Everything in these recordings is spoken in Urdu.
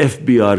FBR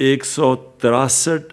163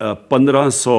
1500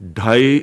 2.5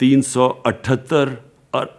378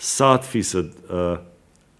7%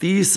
30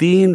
3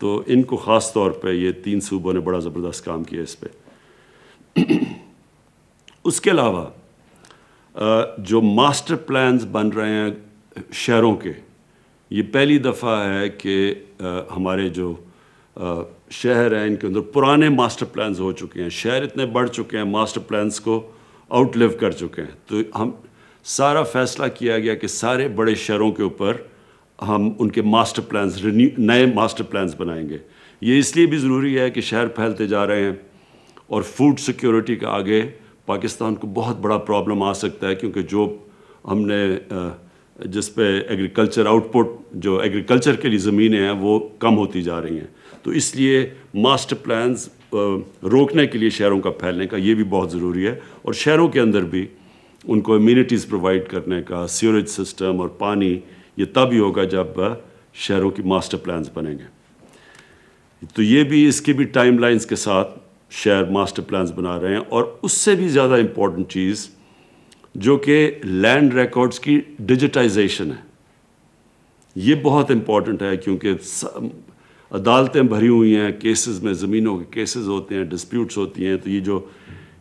تو ان کو خاص طور پہ یہ 3 صوبوں نے بڑا زبردست کام کیا اس پہ۔ اس کے علاوہ جو ماسٹر پلانز بن رہے ہیں شہروں کے، یہ پہلی دفعہ ہے کہ ہمارے جو شہر ہیں ان کے اندر پرانے ماسٹر پلانز ہو چکے ہیں، شہر اتنے بڑھ چکے ہیں، ماسٹر پلانز کو آؤٹ لیو کر چکے ہیں، تو ہم سارا فیصلہ کیا گیا کہ سارے بڑے شہروں کے اوپر ہم ان کے ماسٹر پلانز نئے ماسٹر پلانز بنائیں گے۔ یہ اس لیے بھی ضروری ہے کہ شہر پھیلتے جا رہے ہیں اور فوڈ سیکیورٹی کا آگے پاکستان کو بہت بڑا پرابلم آ سکتا ہے، کیونکہ جو ہم نے جس پہ ایگریکلچر آؤٹ پٹ، جو ایگریکلچر کے لیے زمینیں ہیں وہ کم ہوتی جا رہی ہیں، تو اس لیے ماسٹر پلانز روکنے کے لیے شہروں کا پھیلنے کا یہ بھی بہت ضروری ہے، اور شہروں کے اندر بھی ان کو امیونٹیز پرووائڈ کرنے کا، سیوریج سسٹم اور پانی، یہ تب ہی ہوگا جب شہروں کی ماسٹر پلانز بنیں گے۔ تو یہ بھی اس کی بھی ٹائم لائنز کے ساتھ شہر ماسٹر پلانز بنا رہے ہیں، اور اس سے بھی زیادہ امپورٹنٹ چیز جو کہ لینڈ ریکارڈز کی ڈیجیٹائزیشن ہے، یہ بہت امپورٹنٹ ہے، کیونکہ عدالتیں بھری ہوئی ہیں کیسز میں، زمینوں کے کیسز ہوتے ہیں، ڈسپیوٹس ہوتی ہیں، تو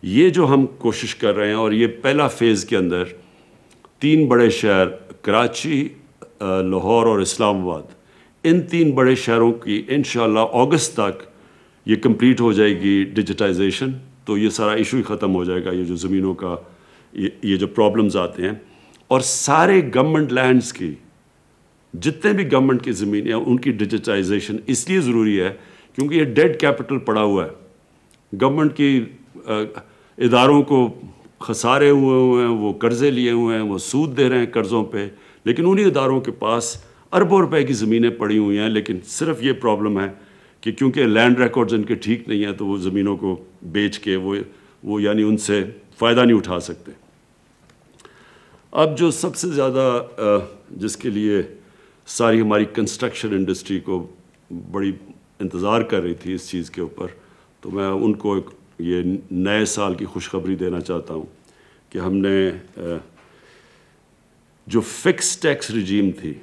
یہ جو ہم کوشش کر رہے ہیں، اور یہ پہلا فیز کے اندر 3 بڑے شہر کراچی، لاہور اور اسلام آباد، ان 3 بڑے شہروں کی انشاءاللہ اگست تک یہ کمپلیٹ ہو جائے گی ڈیجیٹائزیشن، تو یہ سارا ایشو ہی ختم ہو جائے گا، یہ جو زمینوں کا یہ جو پرابلمز آتے ہیں، اور سارے گورنمنٹ لینڈز کی جتنے بھی گورنمنٹ کی زمینیں ہیں ان کی ڈیجیٹائزیشن اس لیے ضروری ہے کیونکہ یہ ڈیڈ کیپٹل پڑا ہوا ہے، گورنمنٹ کی اداروں کو خسارے ہوئے ہیں، وہ قرضے لیے ہوئے ہیں، وہ سود دے رہے ہیں قرضوں پہ، لیکن انہی اداروں کے پاس اربوں روپے کی زمینیں پڑی ہوئی ہیں، لیکن صرف یہ پرابلم ہے کہ کیونکہ لینڈ ریکارڈز ان کے ٹھیک نہیں ہیں تو وہ زمینوں کو بیچ کے وہ یعنی ان سے فائدہ نہیں اٹھا سکتے۔ اب جو سب سے زیادہ جس کے لیے ساری ہماری کنسٹرکشن انڈسٹری کو بڑی انتظار کر رہی تھی اس چیز کے اوپر، تو میں ان کو یہ نئے سال کی خوشخبری دینا چاہتا ہوں کہ ہم نے جو فکس ٹیکس رجیم تھی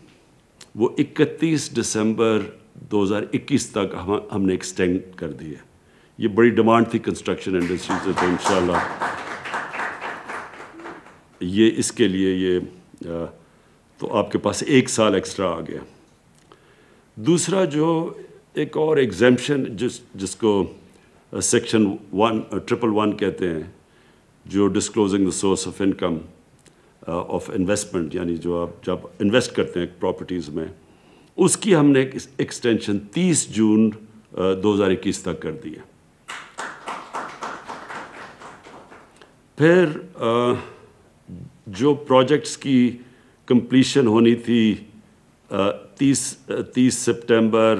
وہ 31 دسمبر 2021 تک ہم نے ایکسٹینڈ کر دی ہے۔ یہ بڑی ڈیمانڈ تھی کنسٹرکشن انڈسٹری سے، تو انشاءاللہ یہ اس کے لیے یہ تو آپ کے پاس 1 سال ایکسٹرا آ گیا۔ دوسرا جو ایک اور ایگزیمپشن جس کو سیکشن 111 کہتے ہیں، جو disclosing the source of income of investment, یعنی جو آپ جب انویسٹ کرتے ہیں پراپرٹیز میں، اس کی ہم نے ایکسٹینشن 30 جون 2021 تک کر دی ہے۔ پھر جو پروجیکٹس کی کمپلیشن ہونی تھی 30 سپٹمبر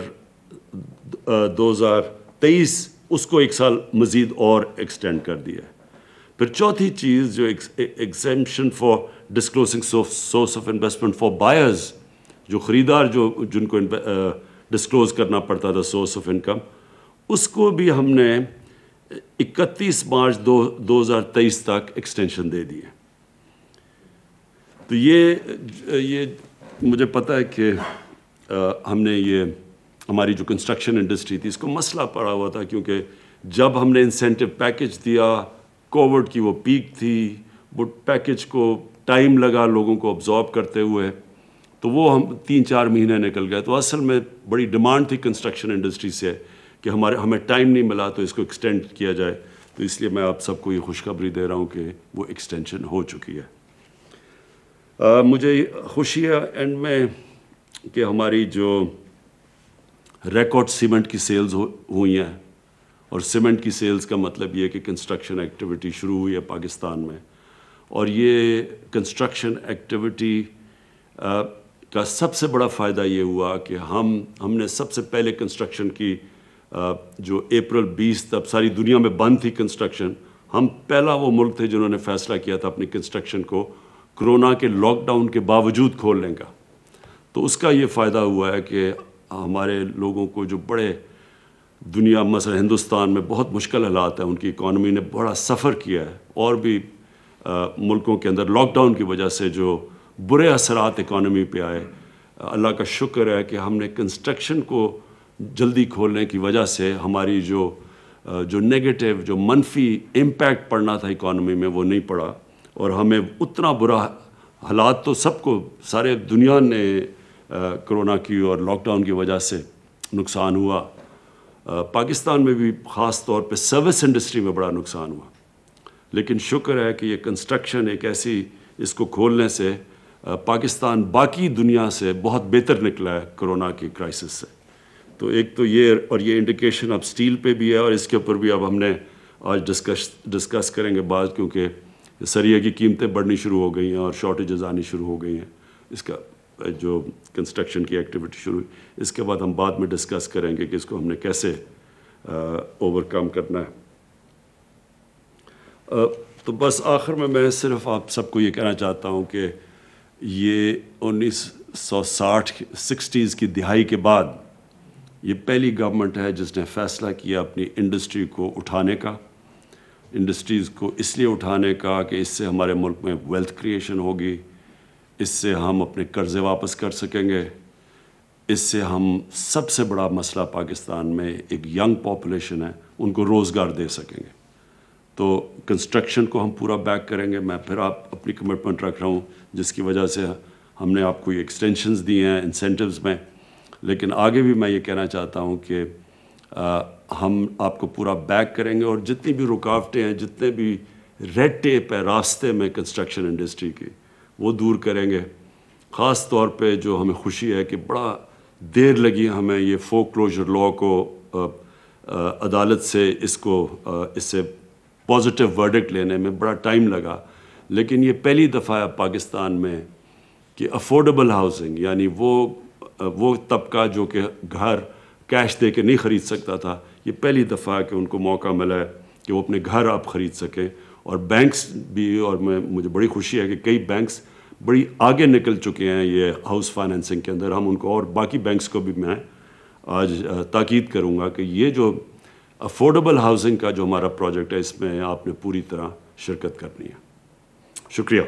2023، اس کو 1 سال مزید اور ایکسٹینڈ کر دیا ہے۔ پھر چوتھی چیز جو exemption for disclosing source of investment for buyers, جو خریدار جن کو ڈسکلوز کرنا پڑتا تھا سورس آف انکم، اس کو بھی ہم نے 31 مارچ 2023 تک ایکسٹینشن دے دی ہے۔ تو یہ مجھے پتہ ہے کہ ہم نے یہ ہماری جو کنسٹرکشن انڈسٹری تھی اس کو مسئلہ پڑا ہوا تھا، کیونکہ جب ہم نے انسینٹو پیکج دیا، کووڈ کی وہ پیک تھی، وہ پیکج کو ٹائم لگا لوگوں کو ابزارب کرتے ہوئے، تو وہ ہم 3-4 مہینے نکل گئے۔ تو اصل میں بڑی ڈیمانڈ تھی کنسٹرکشن انڈسٹری سے کہ ہمیں ٹائم نہیں ملا تو اس کو ایکسٹینڈ کیا جائے، تو اس لیے میں آپ سب کو یہ خوشخبری دے رہا ہوں کہ وہ ایکسٹینشن ہو چکی ہے۔ مجھے خوشی ہے اینڈ میں کہ ہماری جو ریکارڈ سیمنٹ کی سیلز ہوئی ہیں، اور سیمنٹ کی سیلز کا مطلب یہ کہ کنسٹرکشن ایکٹیویٹی شروع ہوئی ہے پاکستان میں، اور یہ کنسٹرکشن ایکٹیویٹی کا سب سے بڑا فائدہ یہ ہوا کہ ہم نے سب سے پہلے کنسٹرکشن کی جو اپریل 20 تب ساری دنیا میں بند تھی کنسٹرکشن، ہم پہلا وہ ملک تھے جنہوں نے فیصلہ کیا تھا اپنی کنسٹرکشن کو کرونا کے لاک ڈاؤن کے باوجود کھولنے کا۔ تو اس کا یہ فائدہ ہوا ہے کہ ہمارے لوگوں کو جو بڑے دنیا مثلا ہندوستان میں بہت مشکل حالات ہیں، ان کی اکانومی نے بڑا سفر کیا ہے، اور بھی ملکوں کے اندر لاک ڈاؤن کی وجہ سے جو برے اثرات اکانومی پہ آئے، اللہ کا شکر ہے کہ ہم نے کنسٹرکشن کو جلدی کھولنے کی وجہ سے ہماری جو نیگیٹو جو منفی امپیکٹ پڑنا تھا اکانومی میں وہ نہیں پڑا، اور ہمیں اتنا برا حالات تو سب کو سارے دنیا نے کرونا کی اور لاک ڈاؤن کی وجہ سے نقصان ہوا، پاکستان میں بھی خاص طور پہ سروس انڈسٹری میں بڑا نقصان ہوا، لیکن شکر ہے کہ یہ کنسٹرکشن ایک ایسی اس کو کھولنے سے پاکستان باقی دنیا سے بہت بہتر نکلا ہے کرونا کی کرائسس سے۔ تو ایک تو یہ، اور یہ انڈیکیشن اب سٹیل پہ بھی ہے، اور اس کے اوپر بھی اب ہم نے آج ڈسکس کریں گے بعد، کیونکہ سریے کی قیمتیں بڑھنی شروع ہو گئی ہیں اور شارٹیجز آنی شروع ہو گئی ہیں، اس کا جو کنسٹرکشن کی ایکٹیویٹی شروع ہوئی، اس کے بعد ہم بعد میں ڈسکس کریں گے کہ اس کو ہم نے کیسے اوور کم کرنا ہے۔ تو بس آخر میں صرف آپ سب کو یہ کہنا چاہتا ہوں کہ یہ 1960 کی دہائی کے بعد یہ پہلی گورنمنٹ ہے جس نے فیصلہ کیا اپنی انڈسٹری کو اٹھانے کا، انڈسٹریز کو اس لیے اٹھانے کا کہ اس سے ہمارے ملک میں ویلتھ کریشن ہوگی، اس سے ہم اپنے قرضے واپس کر سکیں گے، اس سے ہم سب سے بڑا مسئلہ پاکستان میں ایک ینگ پاپولیشن ہے، ان کو روزگار دے سکیں گے۔ تو کنسٹرکشن کو ہم پورا بیک کریں گے۔ میں پھر اپنی کمٹمنٹ رکھ رہا ہوں جس کی وجہ سے ہم نے آپ کو یہ ایکسٹینشنز دی ہیں انسینٹیوز میں، لیکن آگے بھی میں یہ کہنا چاہتا ہوں کہ ہم آپ کو پورا بیک کریں گے، اور جتنی بھی رکاوٹیں ہیں، جتنے بھی ریڈ ٹیپ ہے راستے میں کنسٹرکشن انڈسٹری کی، وہ دور کریں گے۔ خاص طور پہ جو ہمیں خوشی ہے کہ بڑا دیر لگی ہمیں یہ فور کلوجر لاء کو عدالت سے اس سے پازیٹیو ورڈکٹ لینے میں بڑا ٹائم لگا، لیکن یہ پہلی دفعہ ہے پاکستان میں کہ افورڈیبل ہاؤسنگ، یعنی وہ طبقہ جو کہ گھر کیش دے کے نہیں خرید سکتا تھا، یہ پہلی دفعہ ہے کہ ان کو موقع ملا ہے کہ وہ اپنے گھر آپ خرید سکیں۔ اور بینکس بھی، اور مجھے بڑی خوشی ہے کہ کئی بینکس بڑی آگے نکل چکے ہیں یہ ہاؤس فائنینسنگ کے اندر۔ ہم ان کو، اور باقی بینکس کو بھی میں آج تاکید کروں گا کہ یہ جو افورڈیبل ہاؤسنگ کا جو ہمارا پروجیکٹ ہے، اس میں آپ نے پوری طرح شرکت کرنی ہے۔ شکریہ۔